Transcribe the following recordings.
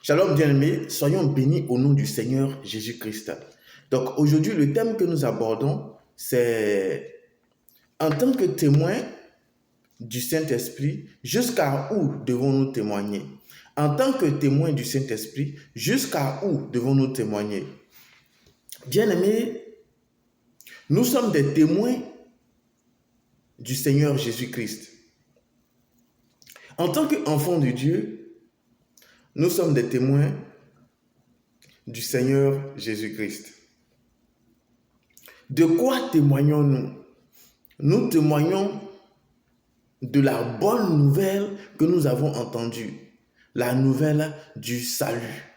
Shalom bien-aimés, soyons bénis au nom du Seigneur Jésus-Christ. Donc aujourd'hui, le thème que nous abordons, c'est en tant que témoin du Saint-Esprit, jusqu'à où devons-nous témoigner? En tant que témoin du Saint-Esprit, jusqu'à où devons-nous témoigner? Bien-aimés, nous sommes des témoins du Seigneur Jésus-Christ. En tant qu'enfants de Dieu, nous sommes des témoins du Seigneur Jésus-Christ. De quoi témoignons-nous? Nous témoignons de la bonne nouvelle que nous avons entendue, la nouvelle du salut.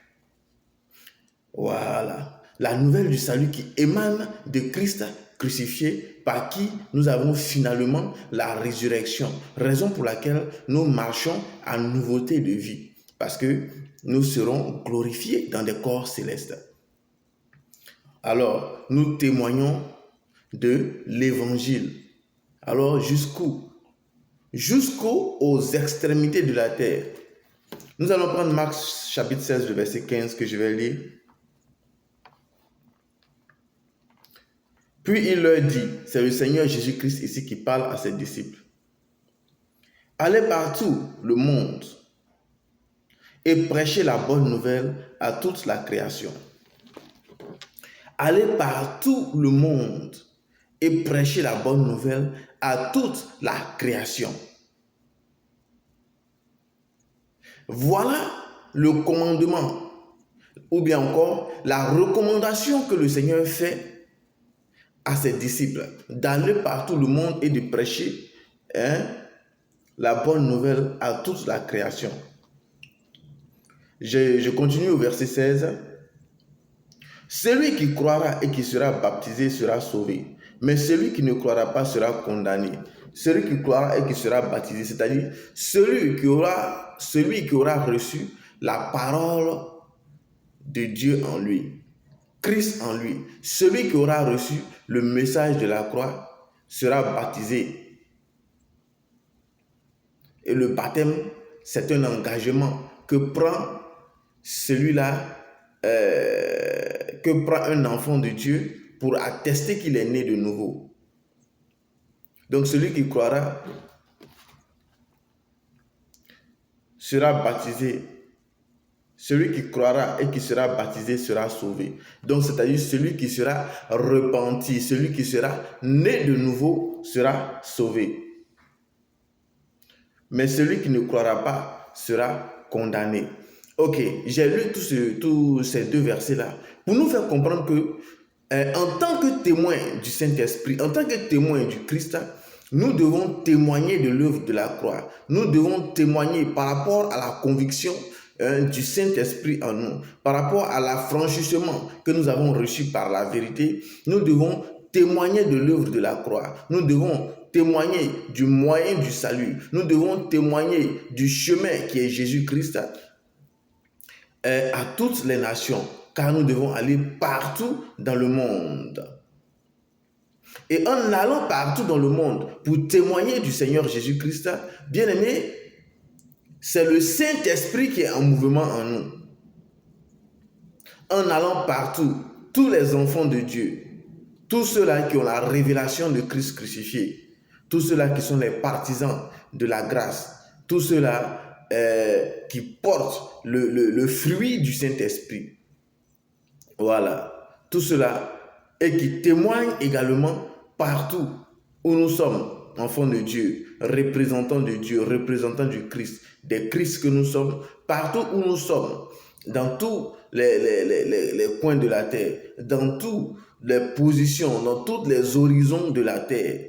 Voilà, la nouvelle du salut qui émane de Christ crucifié, par qui nous avons finalement la résurrection, raison pour laquelle nous marchons à nouveauté de vie, parce que nous serons glorifiés dans des corps célestes. Alors, nous témoignons de l'évangile. Alors, jusqu'où? Jusqu'aux extrémités de la terre. Nous allons prendre Marc chapitre 16, le verset 15 que je vais lire. Puis il leur dit, c'est le Seigneur Jésus-Christ ici qui parle à ses disciples. Allez partout le monde et prêchez la bonne nouvelle à toute la création. Allez partout le monde et prêchez la bonne nouvelle à toute la création. Voilà le commandement, ou bien encore la recommandation que le Seigneur fait à ses disciples, d'aller partout le monde et de prêcher la bonne nouvelle à toute la création. Je continue au verset 16. Celui qui croira et qui sera baptisé sera sauvé, mais celui qui ne croira pas sera condamné. Celui qui croira et qui sera baptisé, c'est-à-dire celui qui aura reçu la parole de Dieu en lui, Christ en lui, celui qui aura reçu le message de la croix sera baptisé. Et le baptême, c'est un engagement que prend celui-là, que prend un enfant de Dieu pour attester qu'il est né de nouveau. Donc celui qui croira sera baptisé. Celui qui croira et qui sera baptisé sera sauvé. Donc c'est-à-dire celui qui sera repenti, celui qui sera né de nouveau sera sauvé. Mais celui qui ne croira pas sera condamné. Ok, j'ai lu tous ces deux versets-là pour nous faire comprendre que en tant que témoin du Saint-Esprit, en tant que témoin du Christ, nous devons témoigner de l'œuvre de la croix. Nous devons témoigner par rapport à la conviction du Saint-Esprit en nous, par rapport à l'affranchissement que nous avons reçu par la vérité. Nous devons témoigner de l'œuvre de la croix. Nous devons témoigner du moyen du salut. Nous devons témoigner du chemin qui est Jésus-Christ à toutes les nations, car nous devons aller partout dans le monde. Et en allant partout dans le monde pour témoigner du Seigneur Jésus-Christ, bien aimé, c'est le Saint-Esprit qui est en mouvement en nous. En allant partout, tous les enfants de Dieu, tous ceux-là qui ont la révélation de Christ crucifié, tous ceux-là qui sont les partisans de la grâce, tous ceux-là qui portent le fruit du Saint-Esprit. Voilà, tous ceux-là et qui témoignent également partout où nous sommes, enfants de Dieu, représentants de Dieu, représentants du Christ, des Christ que nous sommes, partout où nous sommes, dans tous les coins de la terre, dans toutes les positions, dans tous les horizons de la terre,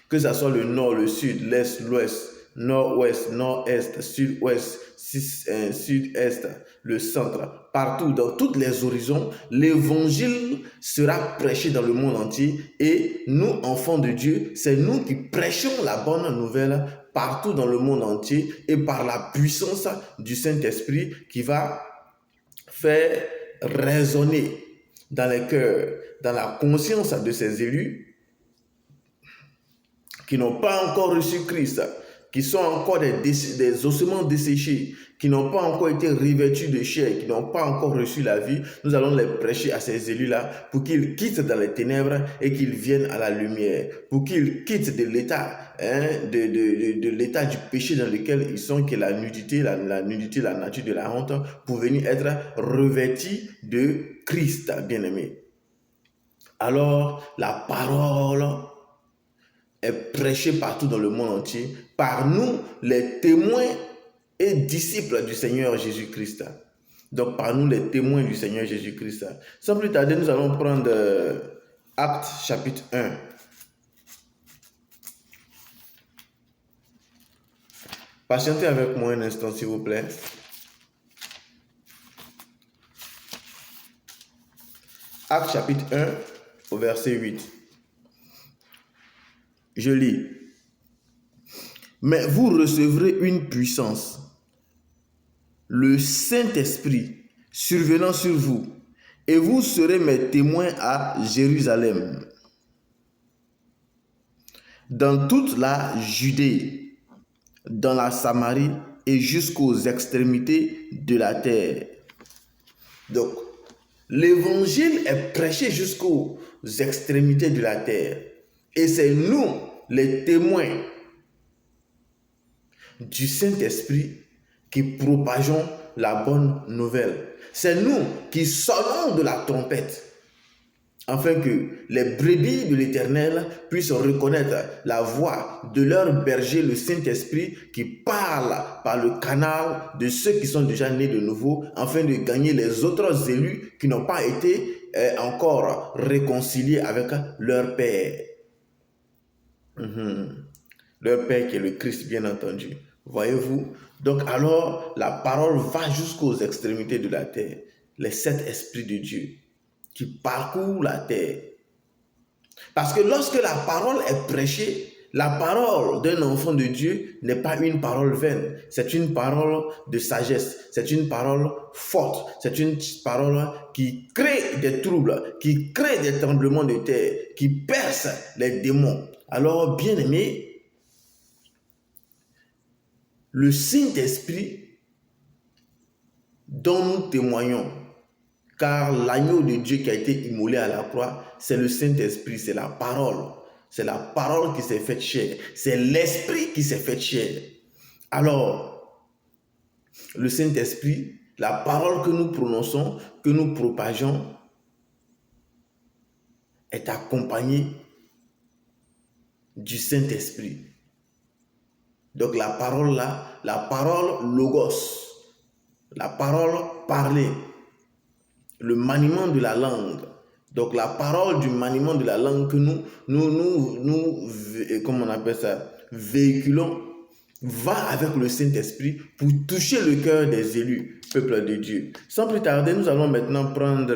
que ce soit le nord, le sud, l'est, l'ouest, nord-ouest, nord-est, sud-ouest, sud-est, le centre, partout, dans tous les horizons, l'évangile sera prêché dans le monde entier et nous, enfants de Dieu, c'est nous qui prêchons la bonne nouvelle partout dans le monde entier et par la puissance du Saint-Esprit qui va faire résonner dans les cœurs, dans la conscience de ces élus qui n'ont pas encore reçu Christ, qui sont encore des ossements desséchés, qui n'ont pas encore été revêtus de chair, qui n'ont pas encore reçu la vie, nous allons les prêcher à ces élus-là pour qu'ils quittent dans les ténèbres et qu'ils viennent à la lumière, pour qu'ils quittent de l'état, de l'état du péché dans lequel ils sont, qui est la nudité, la nudité, la nature de la honte, pour venir être revêtis de Christ, bien-aimé. Alors, la parole est prêchée partout dans le monde entier par nous, les témoins et disciples du Seigneur Jésus-Christ. Donc, par nous, les témoins du Seigneur Jésus-Christ. Sans plus tarder, nous allons prendre Actes chapitre 1. Patientez avec moi un instant, s'il vous plaît. Actes chapitre 1, au verset 8. Je lis. Mais vous recevrez une puissance, le Saint-Esprit survenant sur vous, et vous serez mes témoins à Jérusalem, dans toute la Judée, dans la Samarie et jusqu'aux extrémités de la terre. Donc, l'évangile est prêché jusqu'aux extrémités de la terre. Et c'est nous, les témoins du Saint-Esprit, qui propageons la bonne nouvelle. C'est nous qui sonnons de la trompette, afin que les brebis de l'Éternel puissent reconnaître la voix de leur berger, le Saint-Esprit, qui parle par le canal de ceux qui sont déjà nés de nouveau, afin de gagner les autres élus qui n'ont pas été encore réconciliés avec leur Père. Leur Père qui est le Christ, bien entendu. Voyez-vous? Donc alors, la parole va jusqu'aux extrémités de la terre. Les 7 esprits de Dieu qui parcourent la terre. Parce que lorsque la parole est prêchée, la parole d'un enfant de Dieu n'est pas une parole vaine. C'est une parole de sagesse. C'est une parole forte. C'est une parole qui crée des troubles, qui crée des tremblements de terre, qui perce les démons. Alors, bien-aimés, le Saint-Esprit dont nous témoignons, car l'agneau de Dieu qui a été immolé à la croix, c'est le Saint-Esprit, c'est la parole. C'est la parole qui s'est faite chair. C'est l'Esprit qui s'est fait chair. Alors, le Saint-Esprit, la parole que nous prononçons, que nous propageons, est accompagnée du Saint-Esprit. Donc la parole là, la parole logos, la parole parlée, le maniement de la langue. Donc la parole du maniement de la langue que nous comment on appelle ça, véhiculons, va avec le Saint-Esprit pour toucher le cœur des élus, peuple de Dieu. Sans plus tarder, nous allons maintenant prendre...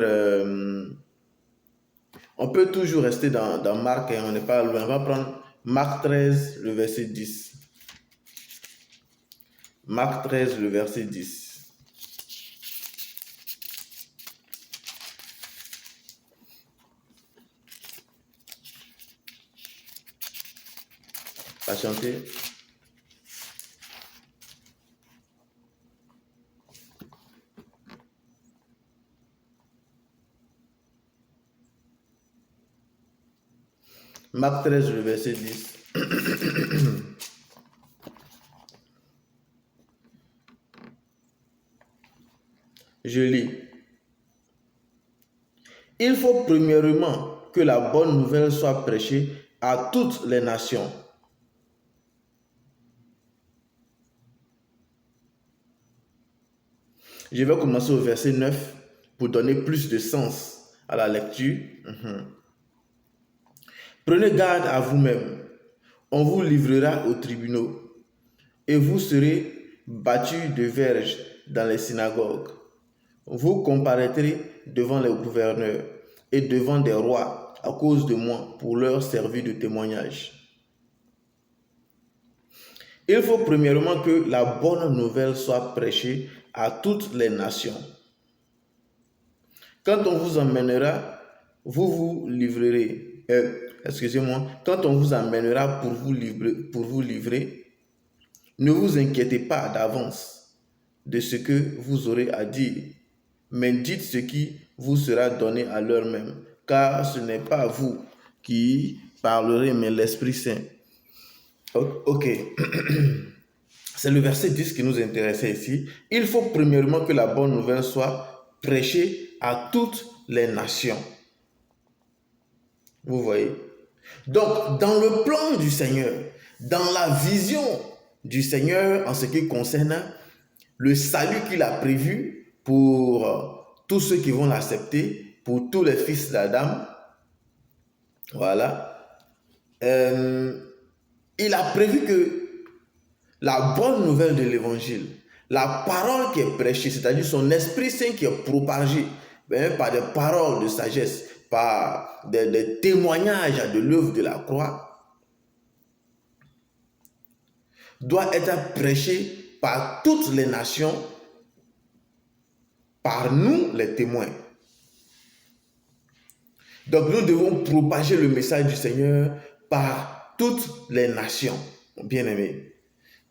on peut toujours rester dans Marc, on n'est pas loin. On va prendre Marc 13, le verset 10. Marc 13, le verset 10. Patientez. Marc 13, le verset 10. Je lis. Il faut premièrement que la bonne nouvelle soit prêchée à toutes les nations. Je vais commencer au verset 9 pour donner plus de sens à la lecture. Prenez garde à vous-même. On vous livrera aux tribunaux et vous serez battus de verges dans les synagogues. Vous comparaîtrez devant les gouverneurs et devant des rois à cause de moi pour leur servir de témoignage. Il faut premièrement que la bonne nouvelle soit prêchée à toutes les nations. Quand on vous emmènera, vous vous livrerez. Quand on vous emmènera pour vous livrer, Ne vous inquiétez pas d'avance de ce que vous aurez à dire, mais dites ce qui vous sera donné à l'heure même, car ce n'est pas vous qui parlerez, mais l'Esprit Saint. Ok, c'est le verset 10 qui nous intéressait ici. Il faut premièrement que la bonne nouvelle soit prêchée à toutes les nations. Vous voyez? Donc, dans le plan du Seigneur, dans la vision du Seigneur en ce qui concerne le salut qu'il a prévu pour tous ceux qui vont l'accepter, pour tous les fils d'Adam, voilà, il a prévu que la bonne nouvelle de l'évangile, la parole qui est prêchée, c'est-à-dire son Esprit Saint qui est propagé par des paroles de sagesse, par des témoignages de l'œuvre de la croix, doit être prêché par toutes les nations, par nous les témoins. Donc nous devons propager le message du Seigneur par toutes les nations, bien-aimés.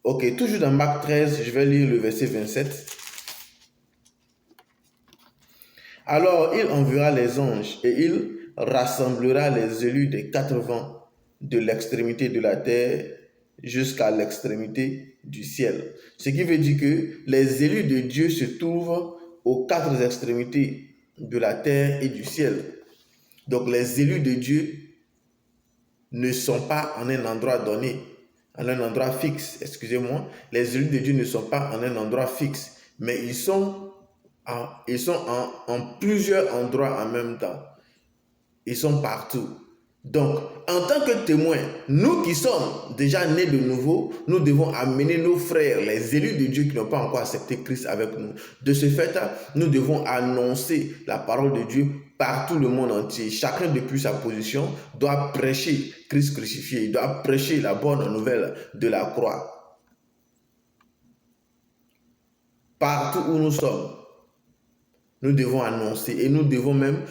Ok, toujours dans Marc 13, je vais lire le verset 27. Alors il enverra les anges et il rassemblera les élus des 4 vents de l'extrémité de la terre jusqu'à l'extrémité du ciel. Ce qui veut dire que les élus de Dieu se trouvent aux 4 extrémités de la terre et du ciel. Donc les élus de Dieu ne sont pas en un endroit donné, en un endroit fixe, excusez-moi. Les élus de Dieu ne sont pas en un endroit fixe, mais ils sont en plusieurs endroits en même temps. Ils sont partout. Donc, en tant que témoins, nous qui sommes déjà nés de nouveau, nous devons amener nos frères, les élus de Dieu qui n'ont pas encore accepté Christ avec nous. De ce fait, nous devons annoncer la parole de Dieu partout le monde entier. Chacun depuis sa position doit prêcher Christ crucifié, il doit prêcher la bonne nouvelle de la croix. Partout où nous sommes, nous devons annoncer et nous devons même